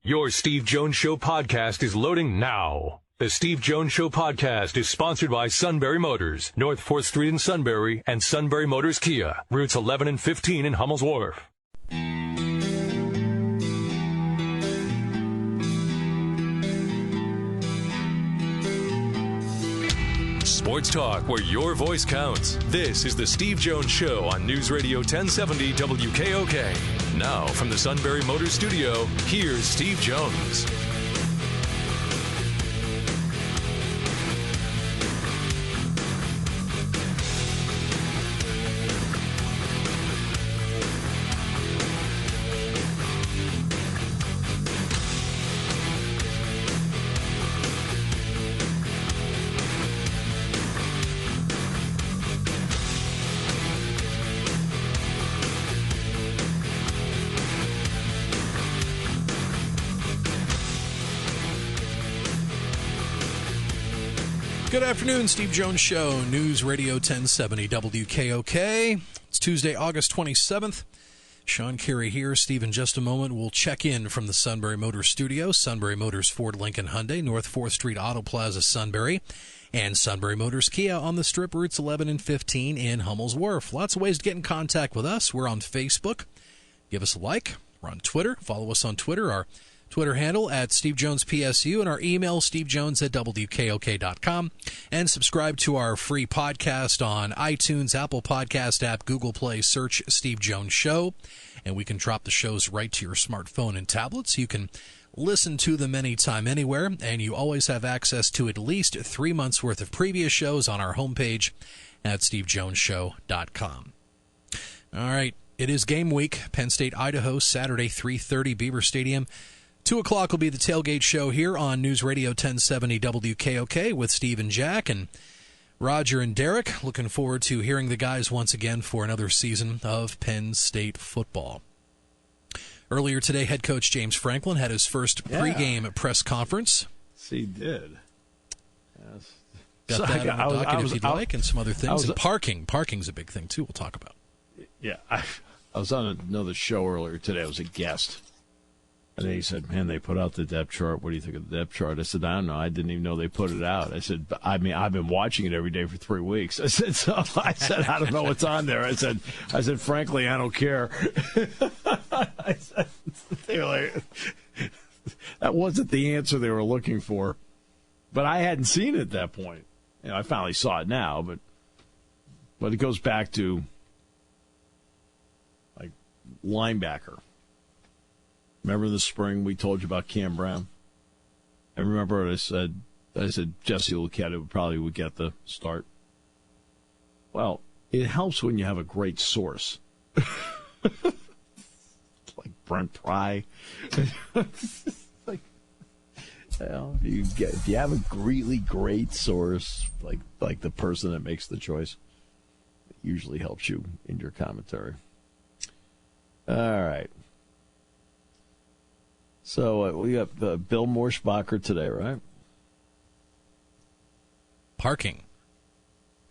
Your Steve Jones Show podcast is loading now. The Steve Jones Show podcast is sponsored by Sunbury Motors, North 4th Street in Sunbury, and Sunbury Motors Kia, routes 11 and 15 in Hummel's Wharf. Sports talk where your voice counts. This is the Steve Jones Show on News Radio 1070 WKOK. Now from the Sunbury Motors Studio, here's Steve Jones. Good afternoon, Steve Jones Show, News Radio 1070 WKOK. It's Tuesday, August 27th. Sean Carey here. Steve, in just a moment, will check in from the Sunbury Motors Studio. Sunbury Motors Ford Lincoln Hyundai, North 4th Street Auto Plaza, Sunbury, and Sunbury Motors Kia on the Strip, routes 11 and 15 in Hummel's Wharf. Lots of ways to get in contact with us. We're on Facebook. Give us a like. We're on Twitter. Follow us on Twitter. Our Twitter handle at Steve Jones PSU, and our email stevejones@WKOK.com, and subscribe to our free podcast on iTunes, Apple Podcast app, Google Play. Search Steve Jones Show, and we can drop the shows right to your smartphone and tablets. You can listen to them anytime, anywhere, and you always have access to at least 3 months' worth of previous shows on our homepage at stevejonesshow.com. All right, it is game week. Penn State, Idaho, Saturday, 3:30, Beaver Stadium. 2 o'clock will be the tailgate show here on News Radio 1070 WKOK with Steve and Jack and Roger and Derek. Looking forward to hearing the guys once again for another season of Penn State football. Earlier today, head coach James Franklin had his first pregame press conference. Yes, he did. Yes. Got that on the docket if you'd like, and some other things. And parking. Parking's a big thing, too, we'll talk about. Yeah, I was on another show earlier today. I was a guest. And he said, man, they put out the depth chart. What do you think of the depth chart? I said, I don't know. I didn't even know they put it out. I said, I've been watching it every day for 3 weeks. I said, I don't know what's on there. I said, frankly, I don't care. I said, they were like, that wasn't the answer they were looking for. But I hadn't seen it at that point. You know, I finally saw it now, but it goes back to, like, linebacker. Remember in the spring we told you about Cam Brown? I remember what I said Jesse Luketa probably would get the start. Well, it helps when you have a great source. Like Brent Pry. Like, if you have a really great source, like the person that makes the choice, it usually helps you in your commentary. All right. So we got Bill Morschbacher today, right? Parking.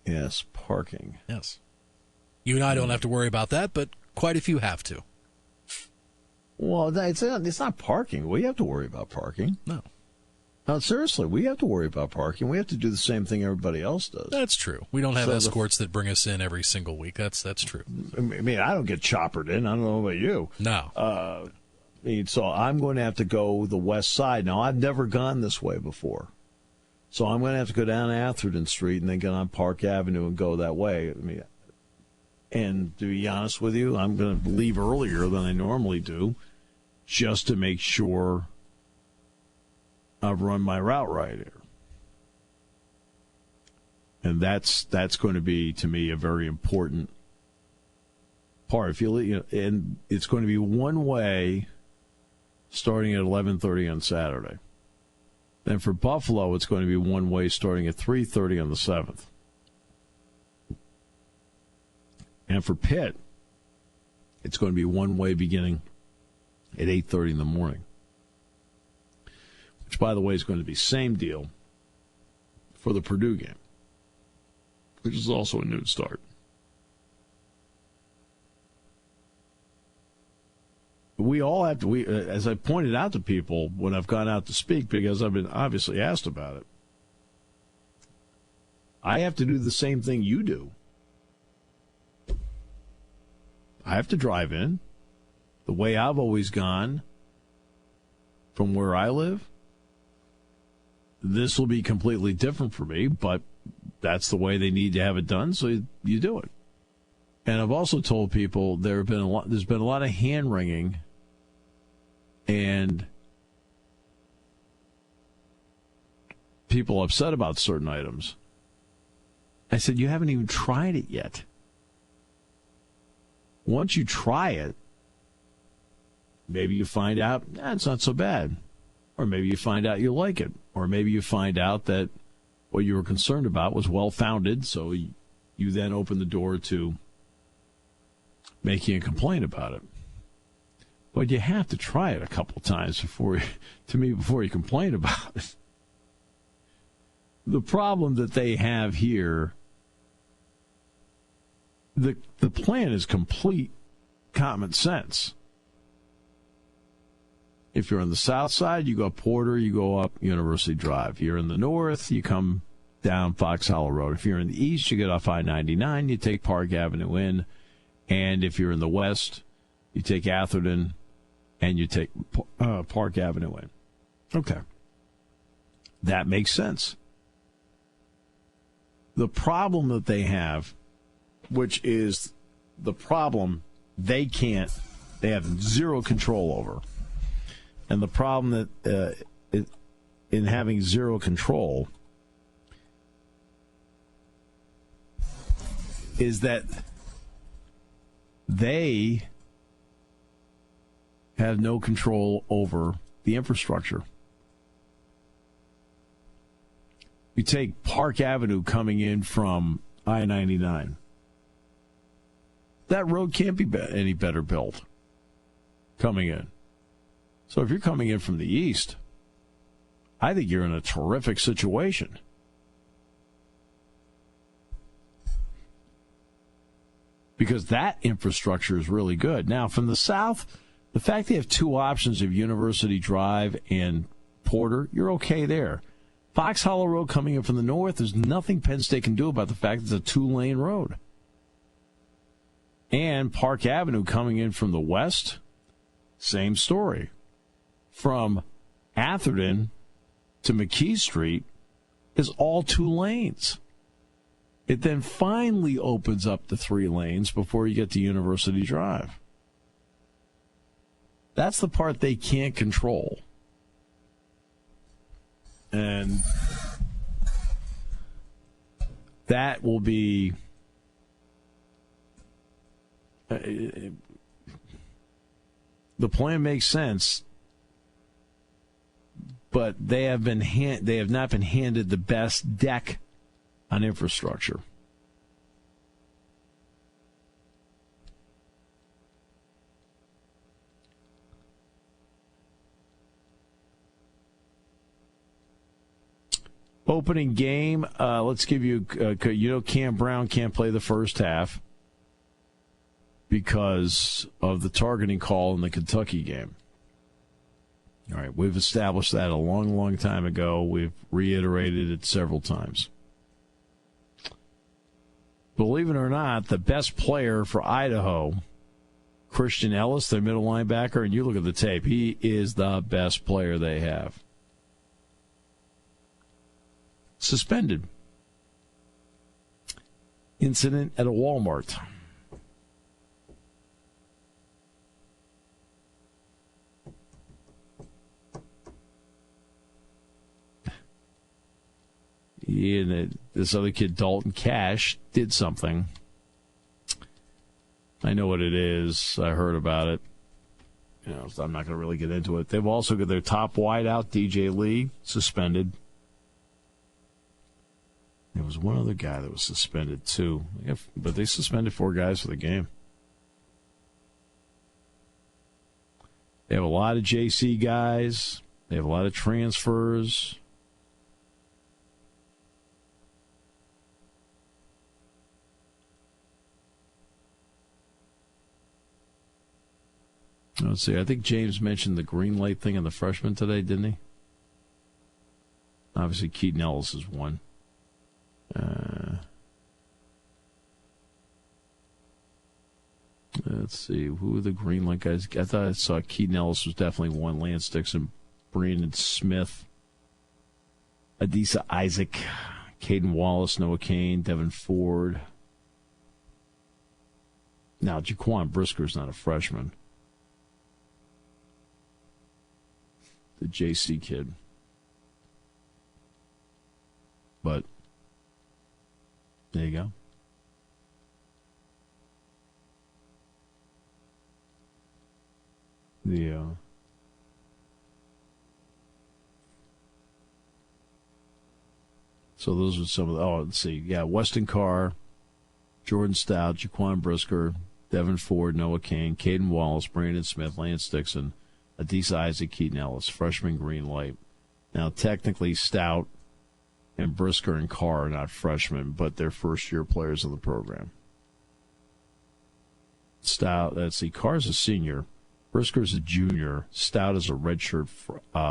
Yes, parking. Yes. You and I don't have to worry about that, but quite a few have to. Well, it's not parking. We have to worry about parking. No, seriously, we have to worry about parking. We have to do the same thing everybody else does. That's true. We don't have escorts that bring us in every single week. That's true. I mean, I don't get choppered in. I don't know about you. No. So I'm going to have to go the west side. Now, I've never gone this way before. So I'm going to have to go down Atherton Street and then get on Park Avenue and go that way. I mean, and to be honest with you, I'm going to leave earlier than I normally do just to make sure I've run my route right here. And that's going to be, to me, a very important part. And it's going to be one way starting at 11:30 on Saturday. Then for Buffalo, it's going to be one way starting at 3:30 on the 7th. And for Pitt, it's going to be one way beginning at 8:30 in the morning. Which, by the way, is going to be same deal for the Purdue game, which is also a noon start. we all have to, as I pointed out to people when I've gone out to speak, because I've been obviously asked about it, I have to do the same thing you do. I have to drive in. The way I've always gone from where I live, this will be completely different for me, but that's the way they need to have it done, so you do it. And I've also told people there's been a lot of hand-wringing and people upset about certain items. I said, you haven't even tried it yet. Once you try it, maybe you find out it's not so bad. Or maybe you find out you like it. Or maybe you find out that what you were concerned about was well-founded, so you then open the door to making a complaint about it. But you have to try it a couple times before you complain about it. The problem that they have here, the plan is complete common sense. If you're on the south side, you go up Porter, you go up University Drive. If you're in the north, you come down Fox Hollow Road. If you're in the east, you get off I-99, you take Park Avenue in. And if you're in the west, you take Atherton and you take Park Avenue in. Okay. That makes sense. The problem that they have, which is the problem they have zero control over. And the problem that in having zero control is that they have no control over the infrastructure. You take Park Avenue coming in from I-99. That road can't be any better built coming in. So if you're coming in from the east, I think you're in a terrific situation. Because that infrastructure is really good. Now, from the south, the fact they have two options of University Drive and Porter, you're okay there. Fox Hollow Road coming in from the north, there's nothing Penn State can do about the fact it's a two-lane road. And Park Avenue coming in from the west, same story. From Atherton to McKee Street is all two lanes. It then finally opens up to 3 lanes before you get to University Drive. That's the part they can't control. And that will be the plan makes sense, but they have not been handed the best deck on infrastructure. Opening game, let's give you, Cam Brown can't play the first half because of the targeting call in the Kentucky game. All right, we've established that a long, long time ago. We've reiterated it several times. Believe it or not, the best player for Idaho, Christian Ellis, their middle linebacker, and you look at the tape, he is the best player they have. Suspended. Incident at a Walmart. He and this other kid, Dalton Cash, did something. I know what it is. I heard about it. So I'm not going to really get into it. They've also got their top wideout, DJ Lee, suspended. There was one other guy that was suspended, too. But they suspended 4 guys for the game. They have a lot of JC guys. They have a lot of transfers. Let's see. I think James mentioned the green light thing in the freshman today, didn't he? Obviously, Keaton Ellis is one. Let's see. Who are the green light guys? I thought I saw Keaton Ellis was definitely one. Lance Dixon, Brandon Smith, Adisa Isaac, Caden Wallace, Noah Kane, Devin Ford. Now, Jaquan Brisker's not a freshman. The JC kid. But there you go. So those are some of the, let's see. Yeah, Weston Carr, Jordan Stout, Jaquan Brisker, Devin Ford, Noah Kane, Caden Wallace, Brandon Smith, Lance Dixon, Adisa Isaac, Keaton Ellis, freshman green light. Now, technically, Stout and Brisker and Carr are not freshmen, but they're first-year players of the program. Stout, let's see, Carr's a senior. Brisker's a junior. Stout is a redshirt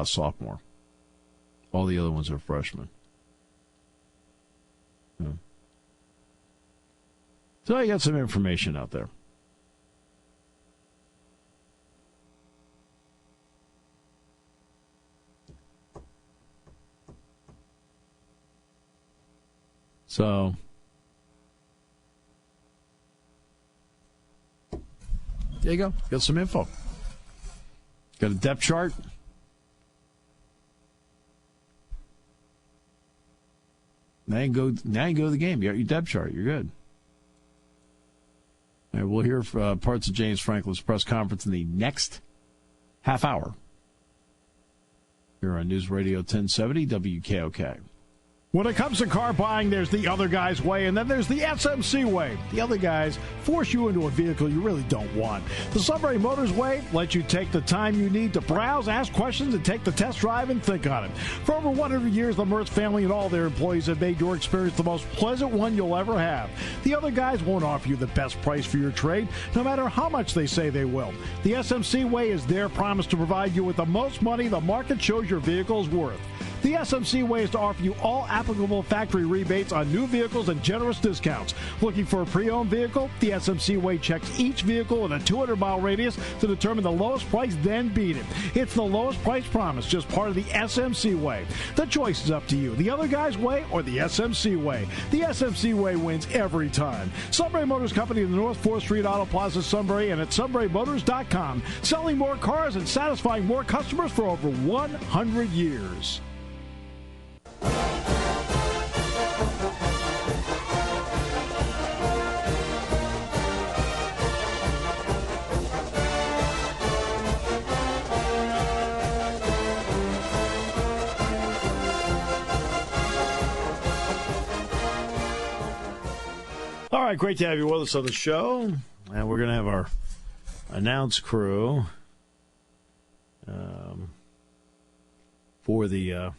sophomore. All the other ones are freshmen. Yeah. So I got some information out there. So there you go. Got some info. Got a depth chart. Now you can go to the game. You got your depth chart. You're good. All right, we'll hear parts of James Franklin's press conference in the next half hour here on News Radio 1070 WKOK. When it comes to car buying, there's the other guy's way, and then there's the SMC way. The other guys force you into a vehicle you really don't want. The Sunbury Motors way lets you take the time you need to browse, ask questions, and take the test drive and think on it. For over 100 years, the Mertz family and all their employees have made your experience the most pleasant one you'll ever have. The other guys won't offer you the best price for your trade, no matter how much they say they will. The SMC way is their promise to provide you with the most money the market shows your vehicle is worth. The SMC way is to offer you all applicable factory rebates on new vehicles and generous discounts. Looking for a pre-owned vehicle? The SMC way checks each vehicle in a 200-mile radius to determine the lowest price, then beat it. It's the lowest price promise, just part of the SMC way. The choice is up to you, the other guy's way or the SMC way. The SMC way wins every time. Sunbury Motors Company in the North 4th Street Auto Plaza, Sunbury, and at sunburymotors.com. Selling more cars and satisfying more customers for over 100 years. All right, great to have you with us on the show. And we're going to have our announce crew for the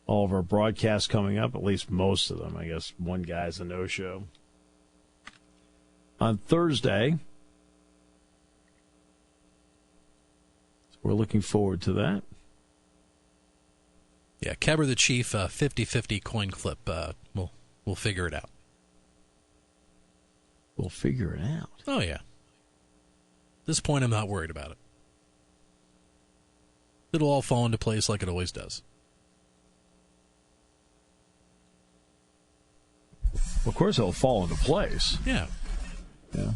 all of our broadcasts coming up, at least most of them. I guess one guy's a no-show. On Thursday, so we're looking forward to that. Yeah, Kebber the Chief, 50-50 coin flip. We'll figure it out. We'll figure it out. Oh, yeah. At this point, I'm not worried about it. It'll all fall into place like it always does. Of course, it'll fall into place. Yeah. Yeah.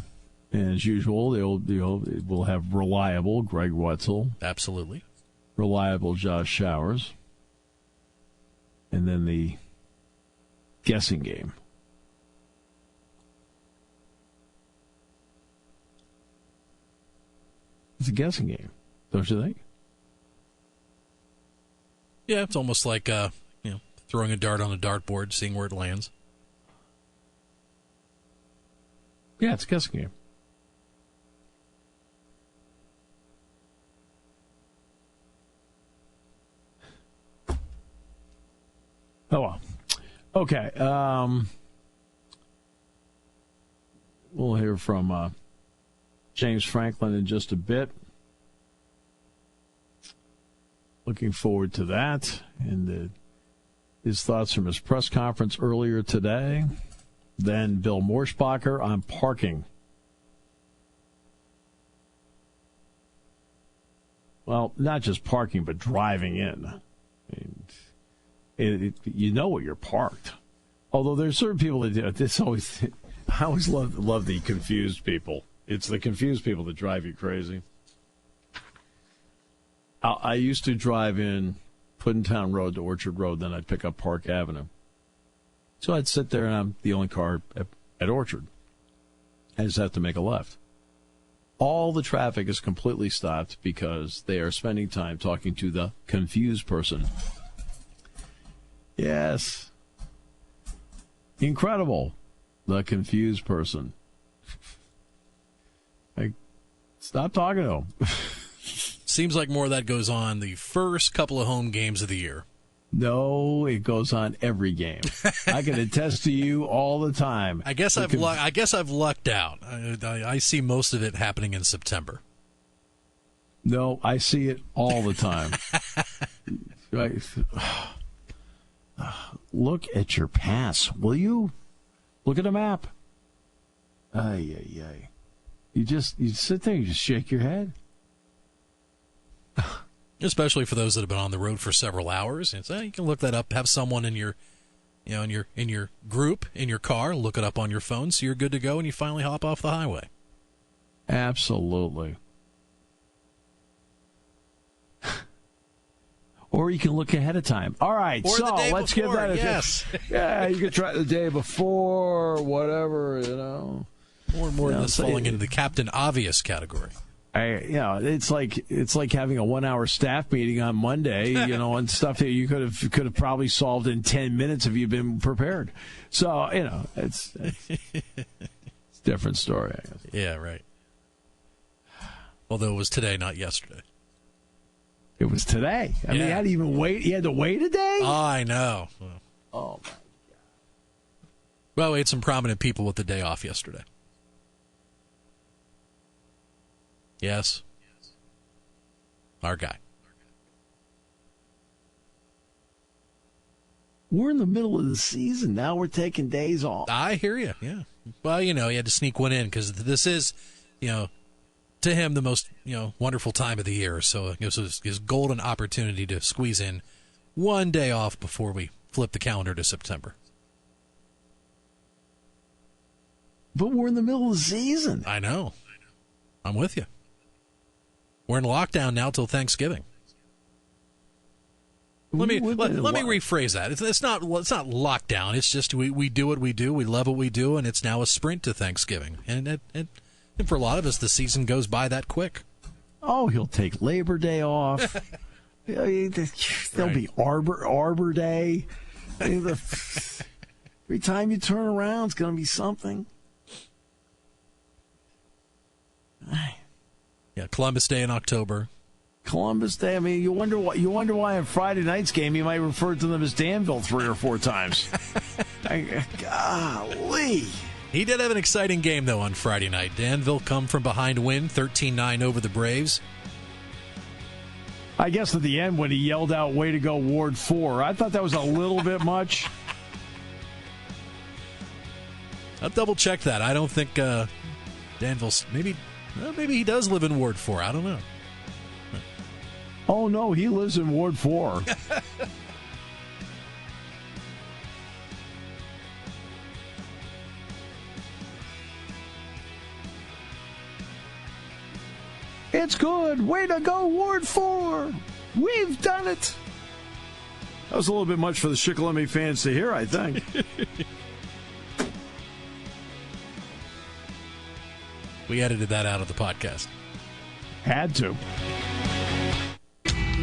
And as usual, we'll have reliable Greg Wetzel. Absolutely. Reliable Josh Showers. And then the guessing game. It's a guessing game, don't you think? Yeah, it's almost like throwing a dart on a dartboard, seeing where it lands. Yeah, it's a guessing game. Oh, well. Okay. We'll hear from James Franklin in just a bit. Looking forward to that. And his thoughts from his press conference earlier today. Then Bill Morschbacher on parking. Well, not just parking, but driving in. You know where you're parked. Although there's certain people that do it. I always love the confused people. It's the confused people that drive you crazy. I used to drive in Puddintown Road to Orchard Road, then I'd pick up Park Avenue. So I'd sit there, and I'm the only car at Orchard. I just have to make a left. All the traffic is completely stopped because they are spending time talking to the confused person. Yes. Incredible. The confused person. Like, stop talking to him. Seems like more of that goes on the first couple of home games of the year. No, it goes on every game. I can attest to you all the time. I guess I've lucked out. I see most of it happening in September. No, I see it all the time. Right. Look at your pass, will you? Look at the map. Ay, ay, ay. You sit there, you just shake your head. Especially for those that have been on the road for several hours. You can look that up, have someone in your group, in your car, look it up on your phone so you're good to go and you finally hop off the highway. Absolutely. Or you can look ahead of time. All right, or so let's before, give that a yes. Yeah, you could try the day before, whatever, More and more of this falling into the Captain Obvious category. It's like having a 1 hour staff meeting on Monday, and stuff that you could have probably solved in 10 minutes if you'd been prepared. So, it's a different story, I guess. Yeah, right. Although it was today, not yesterday. It was today. I mean, you had to even wait. You had to wait a day? I know. Oh, my God. Well, we had some prominent people with the day off yesterday. Yes. Our guy. We're in the middle of the season. Now we're taking days off. I hear you, yeah. Well, he had to sneak one in because this is, to him the most, wonderful time of the year. So it was his golden opportunity to squeeze in one day off before we flip the calendar to September. But we're in the middle of the season. I know. I'm with you. We're in lockdown now till Thanksgiving. Let me rephrase that. It's not lockdown. It's just we do what we do. We love what we do, and it's now a sprint to Thanksgiving. And for a lot of us, the season goes by that quick. Oh, he'll take Labor Day off. There'll be Arbor Day. Every time you turn around, it's going to be something. Yeah, Columbus Day in October. Columbus Day. I mean, you wonder why on Friday night's game you might refer to them as Danville 3 or 4 times. Golly. He did have an exciting game though on Friday night. Danville come from behind win 13-9 over the Braves. I guess at the end when he yelled out, "Way to go, Ward 4," I thought that was a little bit much. I'll double check that. I don't think Danville's maybe he does live in Ward 4. I don't know. Oh, no, he lives in Ward 4. It's good. Way to go, Ward 4. We've done it. That was a little bit much for the Shikellamy fans to hear, I think. We edited that out of the podcast. Had to.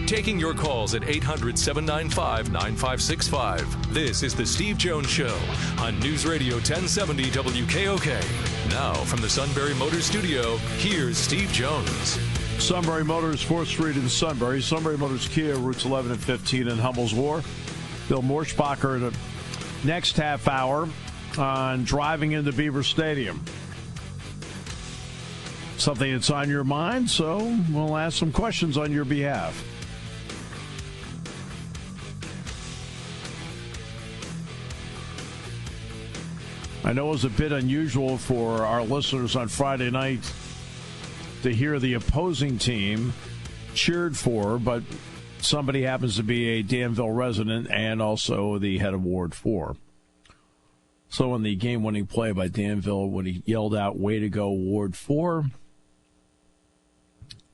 Taking your calls at 800-795-9565. This is the Steve Jones Show on News Radio 1070 WKOK. Now from the Sunbury Motors Studio, here's Steve Jones. Sunbury Motors, 4th Street in Sunbury. Sunbury Motors Kia, routes 11 and 15 in Hummel's War. Bill Morschbacher in the next half hour on driving into Beaver Stadium. something that's on your mind, so we'll ask some questions on your behalf. I know it was a bit unusual for our listeners on Friday night to hear the opposing team cheered for, but somebody happens to be a Danville resident and also the head of Ward 4. So in the game-winning play by Danville, when he yelled out, "Way to go, Ward 4,"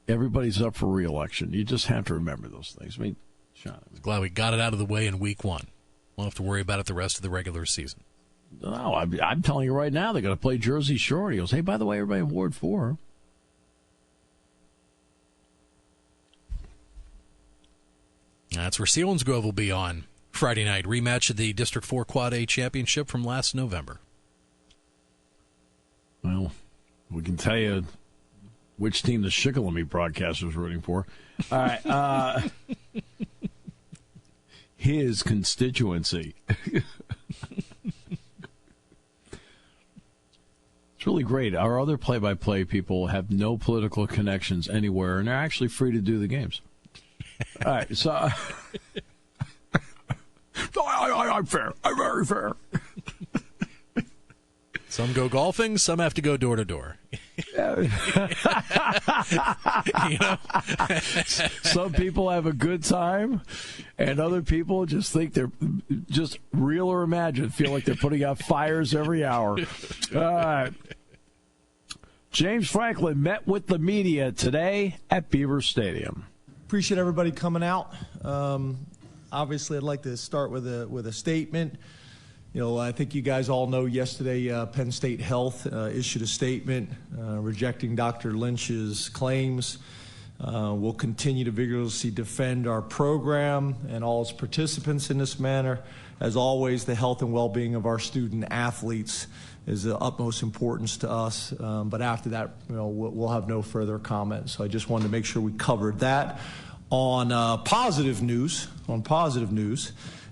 everybody's up for re-election. You just have to remember those things. I mean, Sean. Glad we got it out of the way in week 1. Won't have to worry about it the rest of the regular season. No, I'm telling you right now, they're going to play Jersey Shore. He goes, "Hey, by the way, everybody in Ward 4. That's where Selinsgrove will be on Friday night. Rematch of the District 4 Quad A championship from last November. Well, we can tell you which team the Shikellamy broadcaster is rooting for. All right. His constituency. It's really great. Our other play-by-play people have no political connections anywhere, and they're actually free to do the games. All right, so I'm fair. I'm very fair. Some go golfing, some have to go door to door. Some people have a good time, and other people just think they're just real or imagined, feel like they're putting out fires every hour. All right. James Franklin met with the media today at Beaver Stadium. Appreciate everybody coming out. Obviously, I'd like to start with a statement. You know, I think you guys all know yesterday Penn State Health issued a statement rejecting Dr. Lynch's claims. We'll continue to vigorously defend our program and all its participants in this manner. As always, the health and well-being of our student athletes is of utmost importance to us. But after that, you know, we'll have no further comments. So I just wanted to make sure we covered that. On positive news,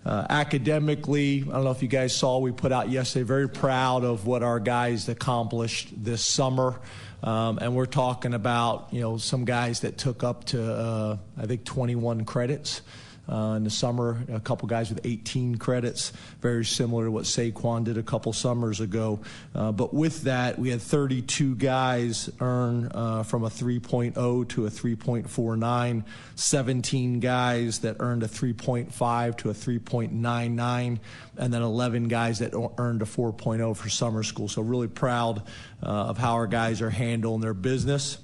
academically, I don't know if you guys saw, we put out yesterday, very proud of what our guys accomplished this summer. And we're talking about, you know, some guys that took up to, I think, 21 credits. In the summer, a couple guys with 18 credits, very similar to what Saquon did a couple summers ago. But with that, we had 32 guys earn from a 3.0 to a 3.49, 17 guys that earned a 3.5 to a 3.99, and then 11 guys that earned a 4.0 for summer school. So really proud of how our guys are handling their business,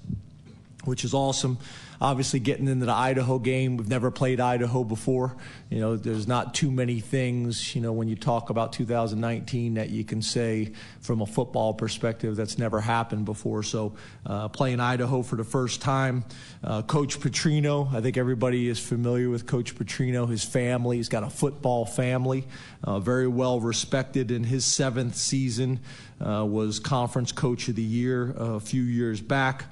which is awesome. Obviously, getting into the Idaho game, we've never played Idaho before. You know, there's not too many things, you know, when you talk about 2019 that you can say from a football perspective that's never happened before. So playing Idaho for the first time. Coach Petrino, I think everybody is familiar with Coach Petrino, his family. He's got a football family, very well respected. In his 7th season, was Conference Coach of the Year a few years back.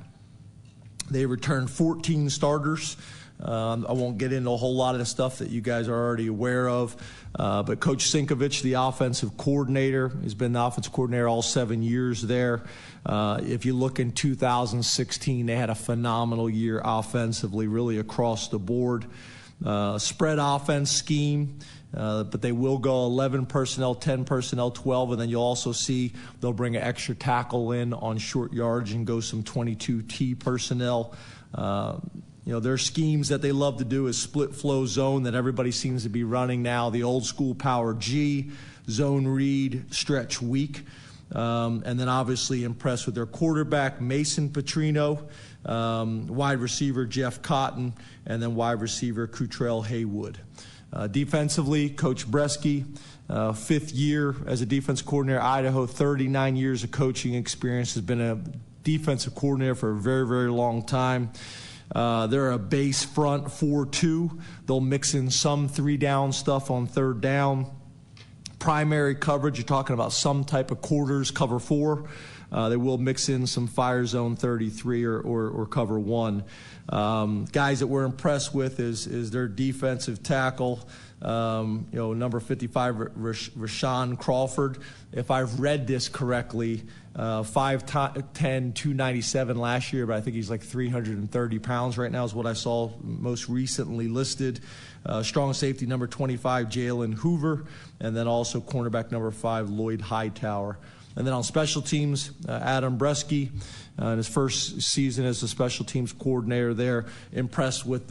They returned 14 starters. I won't get into a whole lot of the stuff that you guys are already aware of. But Coach Sinkovich, the offensive coordinator, has been the offensive coordinator all 7 years there. If you look in 2016, they had a phenomenal year offensively, really across the board. Spread offense scheme. But they will go 11 personnel, 10 personnel, 12, and then you'll also see they'll bring an extra tackle in on short yards and go some 22T personnel. You know, their schemes that they love to do is split flow zone that everybody seems to be running now, the old school power G, zone read, stretch weak. And then obviously impressed with their quarterback, Mason Petrino, wide receiver, Jeff Cotton, and then wide receiver, Cutrell Haywood. Defensively, Coach Bresky, 5th year as a defense coordinator at Idaho, 39 years of coaching experience, has been a defensive coordinator for a very, very long time. They're a base front 4-2. They'll mix in some 3-down stuff on 3rd down. Primary coverage, you're talking about some type of quarters, cover 4. They will mix in some fire zone 33 or cover 1. Guys that we're impressed with is their defensive tackle, number 55, Rashawn Crawford. If I've read this correctly, 5'10", 297 last year, but I think he's like 330 pounds right now is what I saw most recently listed. Strong safety number 25, Jalen Hoover, and then also cornerback number 5, Lloyd Hightower. And then on special teams, Adam Bresky, in his first season as a special teams coordinator there, impressed with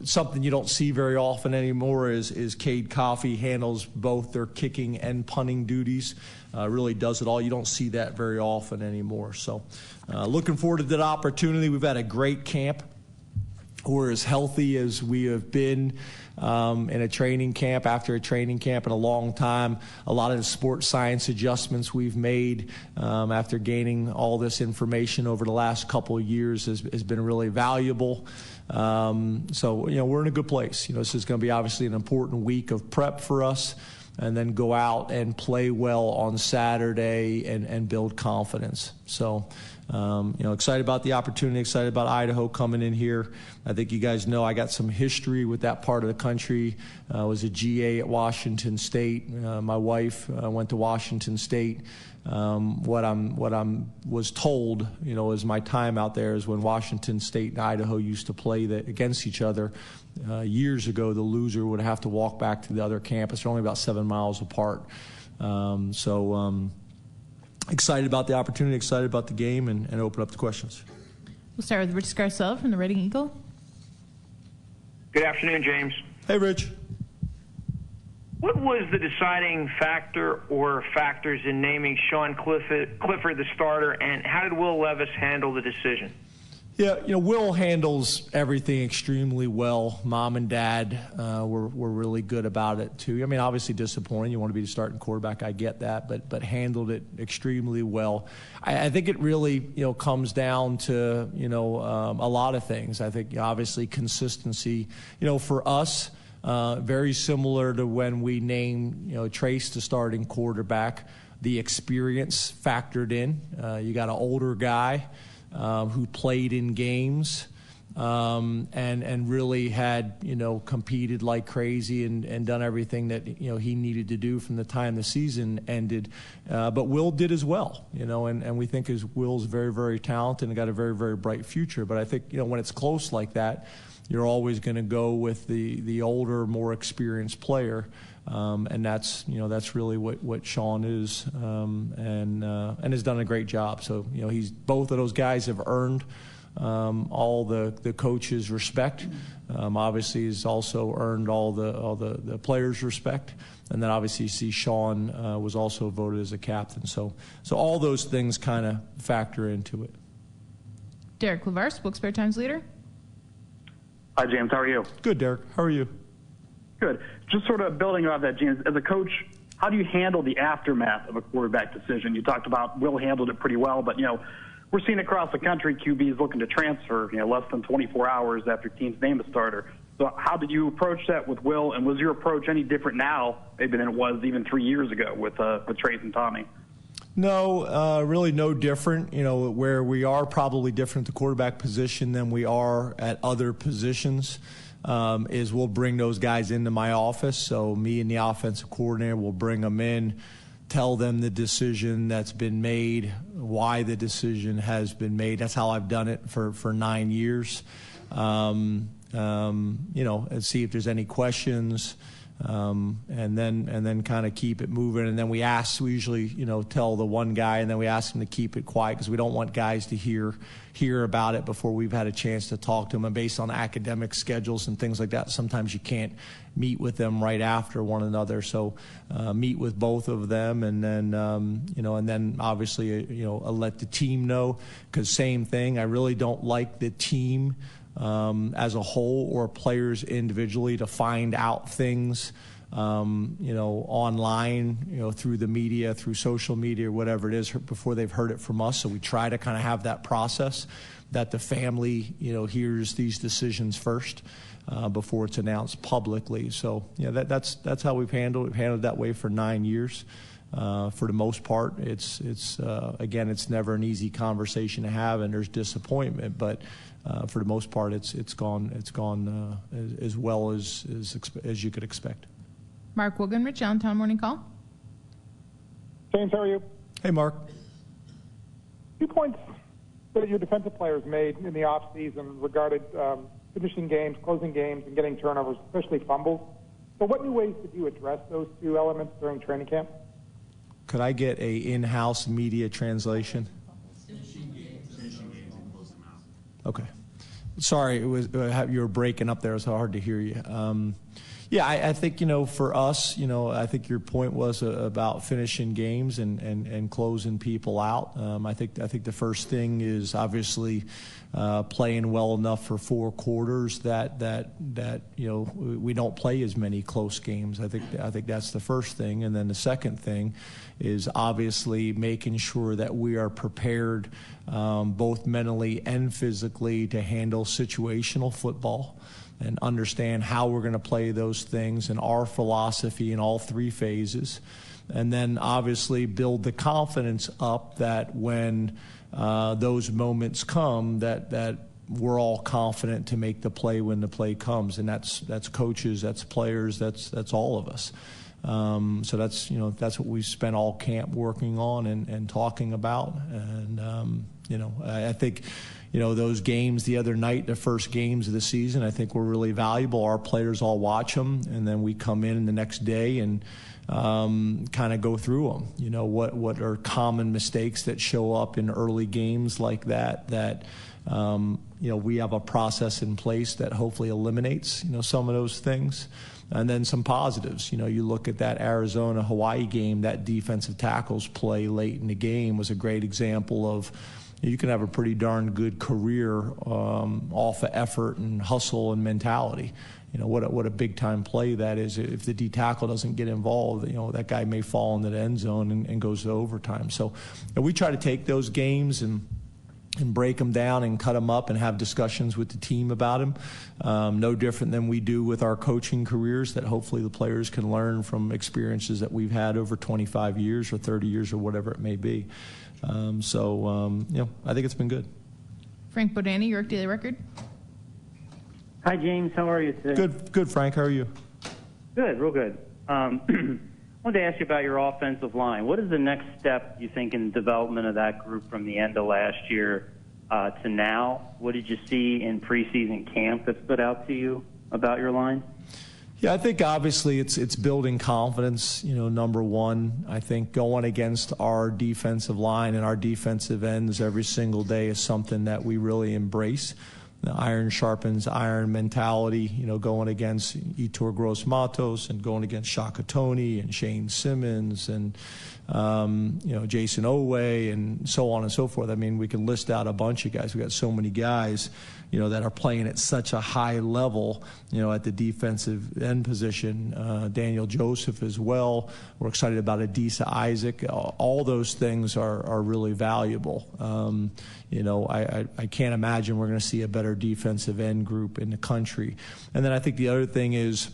something you don't see very often anymore is Cade Coffey handles both their kicking and punting duties. Really does it all. You don't see that very often anymore. So looking forward to that opportunity. We've had a great camp. We're as healthy as we have been in a training camp, after a training camp in a long time. A lot of the sports science adjustments we've made after gaining all this information over the last couple of years has been really valuable. So, we're in a good place. This is going to be obviously an important week of prep for us, and then go out and play well on Saturday and build confidence. So, excited about the opportunity, excited about Idaho coming in here. I think you guys know I got some history with that part of the country. I was a GA at Washington State. My wife went to Washington State. What I was told, is my time out there is when Washington State and Idaho used to play against each other. Years ago, the loser would have to walk back to the other campus. They're only about 7 miles apart. Excited about the opportunity, excited about the game, and open up the questions. We'll start with Rich Scarcella from the Reading Eagle. Good afternoon, James. Hey, Rich. What was the deciding factor or factors in naming Sean Clifford the starter, and how did Will Levis handle the decision? Yeah, Will handles everything extremely well. Mom and Dad were really good about it, too. I mean, obviously disappointing. You want to be the starting quarterback. I get that, but handled it extremely well. I think it really, comes down to, a lot of things. I think, obviously, consistency. For us, very similar to when we named, Trace the starting quarterback, the experience factored in. You got an older guy who played in games and really had, competed like crazy and done everything that, he needed to do from the time the season ended. But Will did as well, and we think Will's very, very talented and got a very, very bright future. But I think, when it's close like that, you're always going to go with the older, more experienced player. And that's really what Sean is, and has done a great job. So, both of those guys have earned all the coaches' respect. Obviously, he's also earned all the players' respect. And then obviously you see Sean was also voted as a captain. So all those things kind of factor into it. Derek Levarse, Wilkes-Barre Times leader. Hi, James. How are you? Good, Derek. How are you? Good. Just sort of building off that, James, as a coach, how do you handle the aftermath of a quarterback decision? You talked about Will handled it pretty well, but, we're seeing across the country QBs looking to transfer, less than 24 hours after teams name a starter. So how did you approach that with Will, and was your approach any different now maybe than it was even 3 years ago with Trace and Tommy? No, really no different. Where we are probably different at the quarterback position than we are at other positions is we'll bring those guys into my office. So me and the offensive coordinator will bring them in, tell them the decision that's been made, why the decision has been made. That's how I've done it for 9 years. And see if there's any questions. And then kind of keep it moving. And then we usually, tell the one guy, and then we ask him to keep it quiet because we don't want guys to hear about it before we've had a chance to talk to them. And based on academic schedules and things like that, sometimes you can't meet with them right after one another. So meet with both of them, and then and then obviously let the team know, because same thing. I really don't like the team as a whole or players individually to find out things, online, through the media, through social media, or whatever it is, before they've heard it from us. So we try to kind of have that process that the family, hears these decisions first before it's announced publicly. So, that's how we've handled it. We've handled it that way for 9 years. For the most part, it's again, it's never an easy conversation to have, and there's disappointment. But for the most part, it's gone as well as you could expect. Mark Wogenrich, Allentown Morning Call. James, how are you? Hey, Mark. 2 points that your defensive players made in the offseason regarded finishing games, closing games, and getting turnovers, especially fumbles. So what new ways did you address those two elements during training camp? Could I get a in-house media translation? Okay. Sorry, it was you were breaking up there. It was hard to hear you. Yeah, I think, for us, I think your point was about finishing games and closing people out. I think the first thing is obviously playing well enough for 4 quarters that we don't play as many close games. I think that's the first thing, and then the second thing is obviously making sure that we are prepared both mentally and physically to handle situational football and understand how we're going to play those things and our philosophy in all 3 phases. And then obviously build the confidence up that when those moments come that we're all confident to make the play when the play comes. And that's coaches, that's players, that's all of us. So that's what we spent all camp working on and talking about. And, I think, those games the other night, the first games of the season, I think were really valuable. Our players all watch them, and then we come in the next day and kind of go through them. What are common mistakes that show up in early games like that we have a process in place that hopefully eliminates, some of those things. And then some positives. You look at that Arizona-Hawaii game, that defensive tackles play late in the game was a great example of you can have a pretty darn good career off of effort and hustle and mentality. What a big-time play that is. If the D tackle doesn't get involved, that guy may fall into the end zone and goes to overtime. So we try to take those games and break them down and cut them up and have discussions with the team about them. No different than we do with our coaching careers, that hopefully the players can learn from experiences that we've had over 25 years or 30 years or whatever it may be. I think it's been good. Frank Bodani, York Daily Record. Hi, James. How are you today? Good, Frank. How are you? Good, real good. I wanted to ask you about your offensive line. What is the next step, you think, in the development of that group from the end of last year to now? What did you see in preseason camp that stood out to you about your line? Yeah, I think obviously it's building confidence, number one. I think going against our defensive line and our defensive ends every single day is something that we really embrace. The iron sharpens iron mentality, going against Yetur Gross-Matos and going against Shaka Toney and Shane Simmons and, Jason Oweh and so on and so forth. I mean, we can list out a bunch of guys. We got so many guys, that are playing at such a high level, at the defensive end position. Daniel Joseph as well. We're excited about Adisa Isaac. All those things are really valuable. I can't imagine we're going to see a better defensive end group in the country. And then I think the other thing is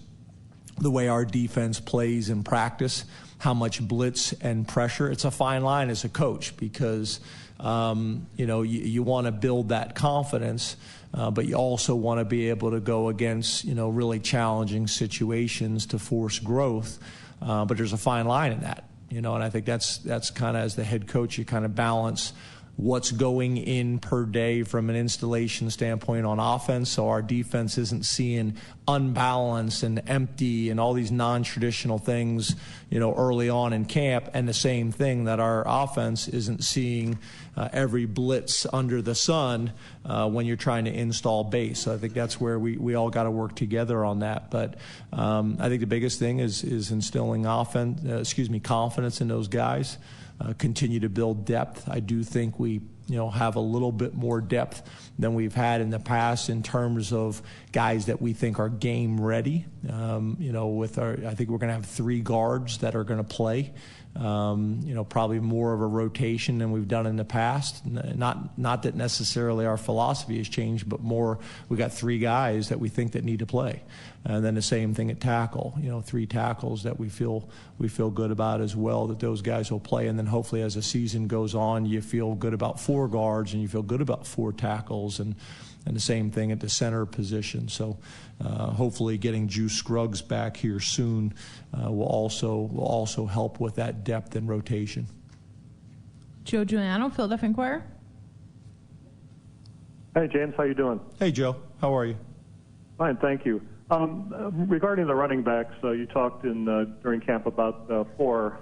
the way our defense plays in practice, how much blitz and pressure. It's a fine line as a coach because, you want to build that confidence, but you also want to be able to go against, really challenging situations to force growth. But there's a fine line in that, and I think that's kind of, as the head coach, you kind of balance what's going in per day from an installation standpoint on offense, so our defense isn't seeing unbalanced and empty and all these non-traditional things, early on in camp, and the same thing that our offense isn't seeing every blitz under the sun when you're trying to install base. So I think that's where we all got to work together on that. But I think the biggest thing is instilling confidence in those guys. Continue to build depth. I do think we have a little bit more depth than we've had in the past in terms of guys that we think are game ready. I think we're going to have 3 guards that are going to play. Probably more of a rotation than we've done in the past. Not that necessarily our philosophy has changed, but more we got 3 guys that we think that need to play. And then the same thing at tackle, 3 tackles that we feel good about as well, that those guys will play. And then hopefully as the season goes on, you feel good about 4 guards and you feel good about 4 tackles and the same thing at the center position. So hopefully getting Juice Scruggs back here soon will also help with that depth and rotation. Joe Giuliano, Philadelphia Inquirer. Hey, James, how you doing? Hey, Joe. How are you? Fine, thank you. Regarding the running backs, you talked during camp about 4,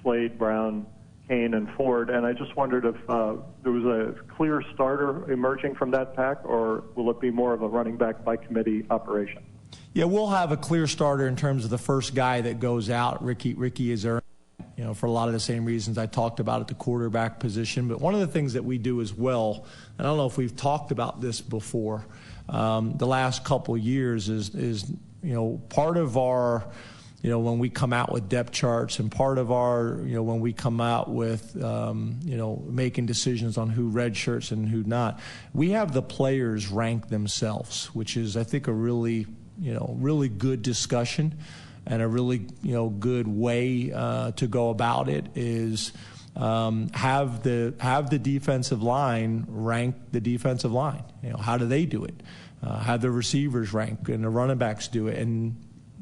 Slade, Brown, Kane, and Ford, and I just wondered if there was a clear starter emerging from that pack, or will it be more of a running back by committee operation? Yeah, we'll have a clear starter in terms of the first guy that goes out. Ricky is earned, for a lot of the same reasons I talked about at the quarterback position. But one of the things that we do as well, and I don't know if we've talked about this before, the last couple years is part of our, when we come out with depth charts and part of our, when we come out with, making decisions on who redshirts and who not, we have the players rank themselves, which is, I think, a really good discussion and a really, good way to go about it is have the defensive line rank the defensive line. How do they do it? Have the receivers rank and the running backs do it? And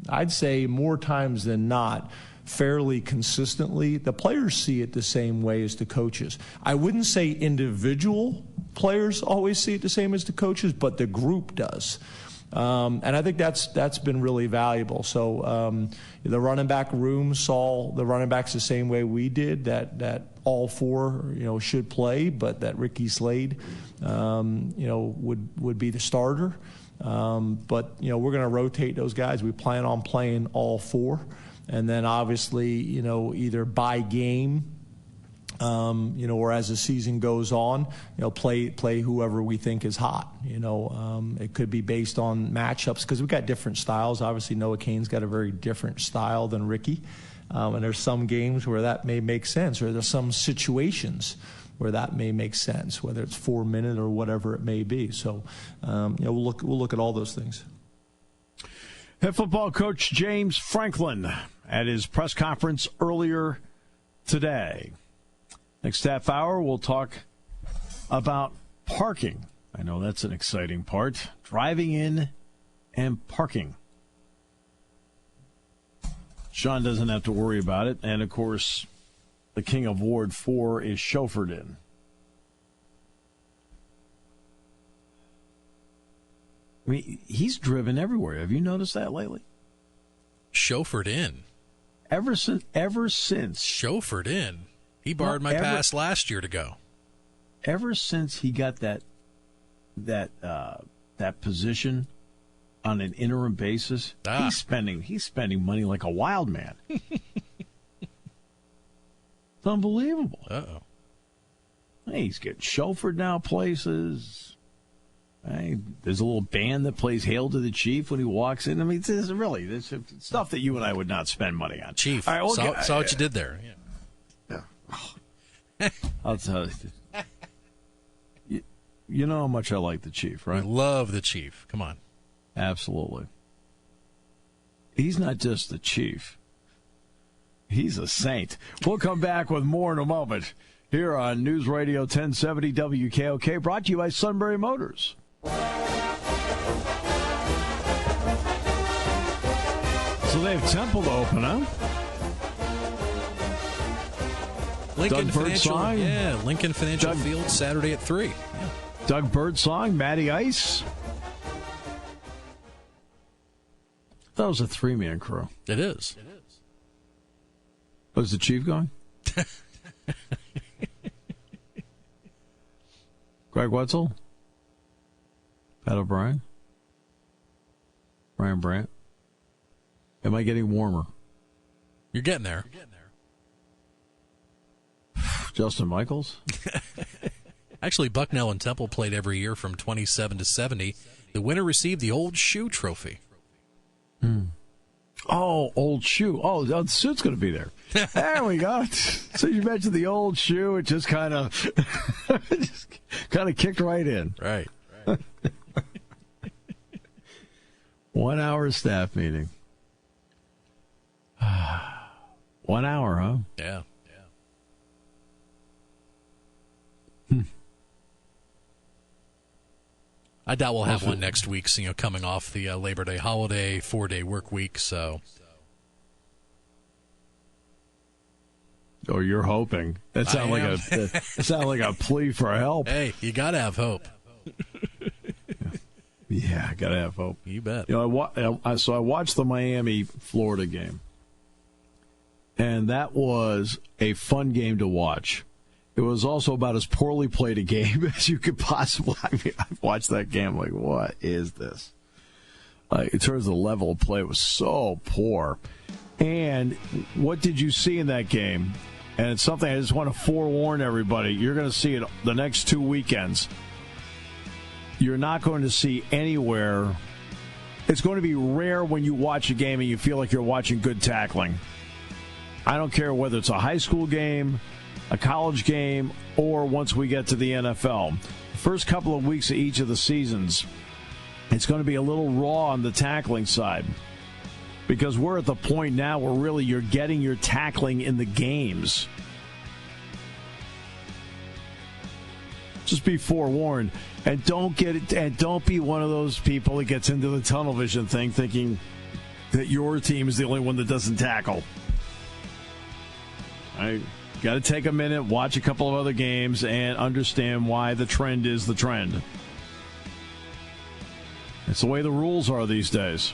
I'd say more times than not, fairly consistently, the players see it the same way as the coaches. I wouldn't say individual players always see it the same as the coaches, but the group does. And I think that's been really valuable. So the running back room saw the running backs the same way we did, that all 4 should play, but that Ricky Slade would be the starter. But we're going to rotate those guys. We plan on playing all 4, and then obviously either by game. Or as the season goes on, play whoever we think is hot. It could be based on matchups because we've got different styles. Obviously, Noah Cain's got a very different style than Ricky. And there's some games where that may make sense, or there's some situations where that may make sense, whether it's 4-minute or whatever it may be. So, we'll look at all those things. Head football coach James Franklin at his press conference earlier today. Next half hour, we'll talk about parking. I know that's an exciting part. Driving in and parking. Sean doesn't have to worry about it. And, of course, the king of Ward 4 is chauffeured in. I mean, he's driven everywhere. Have you noticed that lately? Chauffeured in? Ever since. Chauffeured in? He borrowed my pass last year to go. Ever since he got that position on an interim basis, he's spending money like a wild man. It's unbelievable. Uh-oh. Hey, he's getting chauffeured now places. Hey, there's a little band that plays Hail to the Chief when he walks in. I mean, it's stuff that you and I would not spend money on. Chief, all right, saw what you did there. Yeah. I'll tell you. You know how much I like the Chief, right? I love the Chief. Come on. Absolutely. He's not just the Chief. He's a saint. We'll come back with more in a moment here on News Radio 1070 WKOK, brought to you by Sunbury Motors. So they have Temple to open, huh? Lincoln Financial, Lincoln Financial Field, Saturday at 3. Yeah. Doug Birdsong, Matty Ice. That was a 3-man crew. It is. Was the Chief going? Greg Wetzel? Pat O'Brien? Brian Brandt? Am I getting warmer? You're getting there. Justin Michaels? Actually, Bucknell and Temple played every year from 27 to 70. The winner received the Old Shoe Trophy. Oh, Old Shoe. Oh, the suit's going to be there. There we go. So you mentioned the Old Shoe. It just kind of kicked right in. Right. 1 hour staff meeting. 1 hour, huh? Yeah. I doubt we'll have one next week, coming off the Labor Day holiday, 4-day work week, so. Or you're hoping. That sounds like a plea for help. Hey, you got to have hope. Yeah, got to have hope. You bet. I watched the Miami-Florida game, and that was a fun game to watch. It was also about as poorly played a game as you could possibly. I mean, I've watched that game like, what is this? In terms of the level of play, it was so poor. And what did you see in that game? And it's something I just want to forewarn everybody. You're going to see it the next 2 weekends. You're not going to see anywhere. It's going to be rare when you watch a game and you feel like you're watching good tackling. I don't care whether it's a high school game, a college game, or once we get to the NFL. First couple of weeks of each of the seasons, it's going to be a little raw on the tackling side because we're at the point now where really you're getting your tackling in the games. Just be forewarned, and don't be one of those people that gets into the tunnel vision thing thinking that your team is the only one that doesn't tackle. Got to take a minute, watch a couple of other games, and understand why the trend is the trend. It's the way the rules are these days.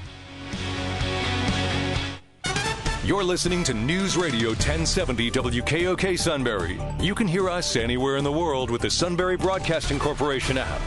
You're listening to News Radio 1070 WKOK Sunbury. You can hear us anywhere in the world with the Sunbury Broadcasting Corporation app.